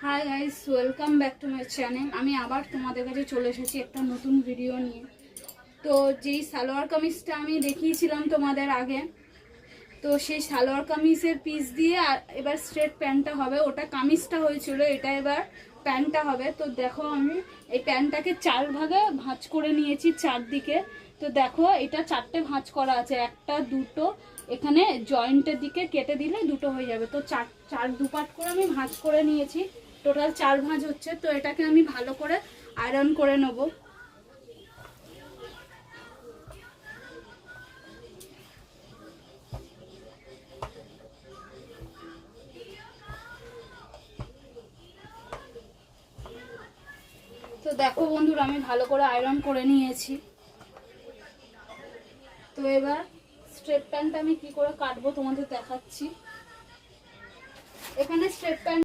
Hi guys, welcome back to my channel. আমি আবার তোমাদের কাছে চলে এসেছি একটা নতুন ভিডিও নিয়ে। তো যেই সালোয়ার কামিজটা আমি দেখিয়েছিলাম তোমাদের আগে, তো সেই সালোয়ার কামিজের পিস দিয়ে আর এবার স্ট্রেট প্যান্টটা হবে। ওটা কামিজটা হয়েছিল, এটা এবার প্যান্টটা হবে। তো দেখো আমি এই প্যান্টটাকে 4 ভাগে ভাঁজ করে নিয়েছি চারদিকে। তো দেখো এটা 4টে ভাঁজ করা আছে, একটা দুটো এখানে জয়েন্টের দিকে কেটে দিলে দুটো হয়ে যাবে। তো চার দুপাট করে আমি ভাঁজ করে নিয়েছি, টোটাল 4 ভাঁজ হচ্ছে। তো এটাকে আমি ভালো করে আয়রন করে নেব। তো দেখো বন্ধুরা, আমি ভালো করে আয়রন করে নিয়েছি। তো এবার স্ট্রেট প্যান্ট আমি কি করে কাটবো তোমাদের দেখাচ্ছি। এখানে স্ট্রেট প্যান্ট